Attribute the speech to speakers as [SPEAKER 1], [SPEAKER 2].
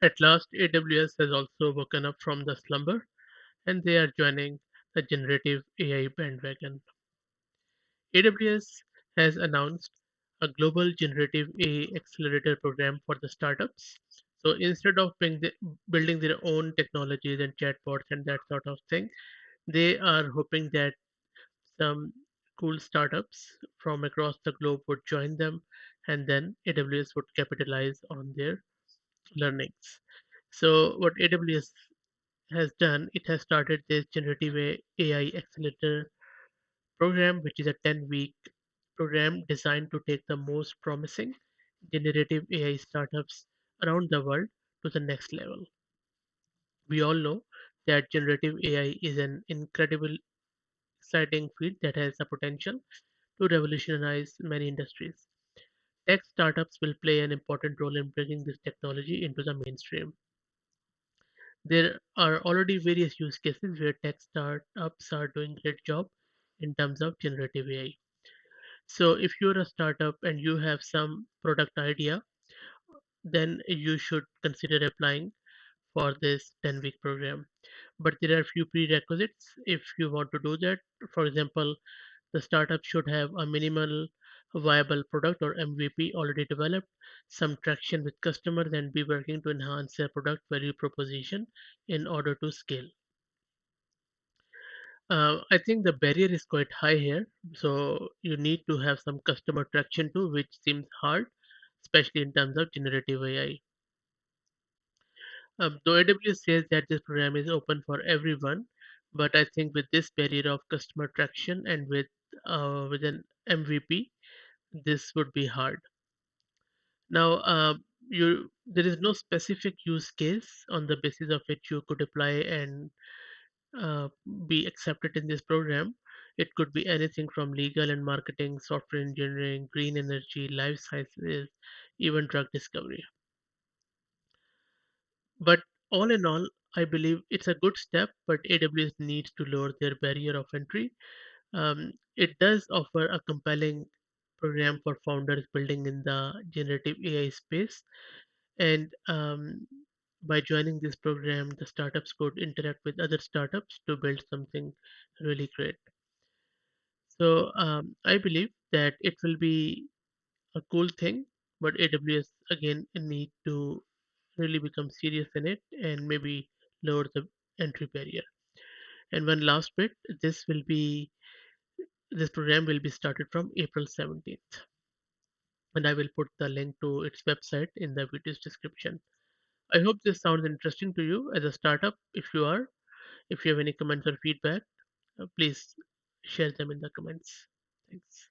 [SPEAKER 1] At last, AWS has also woken up from the slumber and they are joining the generative AI bandwagon. AWS has announced a global generative AI accelerator program for the startups. So instead of building their own technologies and chatbots and that sort of thing, they are hoping that some cool startups from across the globe would join them, and then AWS would capitalize on their learnings. So, what AWS has done, it has started this generative AI accelerator program, which is a 10-week program designed to take the most promising generative AI startups around the world to the next level. We all know that generative AI is an incredible, exciting field that has the potential to revolutionize many industries. Tech startups will play an important role in bringing this technology into the mainstream. There are already various use cases where tech startups are doing great job in terms of generative AI. So if you're a startup and you have some product idea, then you should consider applying for this 10-week program. But there are a few prerequisites if you want to do that. For example, the startup should have a minimal viable product or MVP already developed, some traction with customers, and be working to enhance their product value proposition in order to scale. I think the barrier is quite high here, so you need to have some customer traction too, which seems hard, especially in terms of generative AI. Though AWS says that this program is open for everyone, but I think with this barrier of customer traction and with an MVP, this would be hard. Now, there is no specific use case on the basis of which you could apply and uh, be accepted in this program. It could be anything from legal and marketing, software engineering, green energy, life sciences, even drug discovery. But all in all, I believe it's a good step, but AWS needs to lower their barrier of entry. It does offer a compelling program for founders building in the generative AI space. And by joining this program, the startups could interact with other startups to build something really great. So I believe that it will be a cool thing, but AWS again need to really become serious in it and maybe lower the entry barrier. And one last bit, this program will be started from April 17th, and I will put the link to its website in the video's description. I hope this sounds interesting to you as a startup. If you have any comments or feedback, please share them in the comments. Thanks.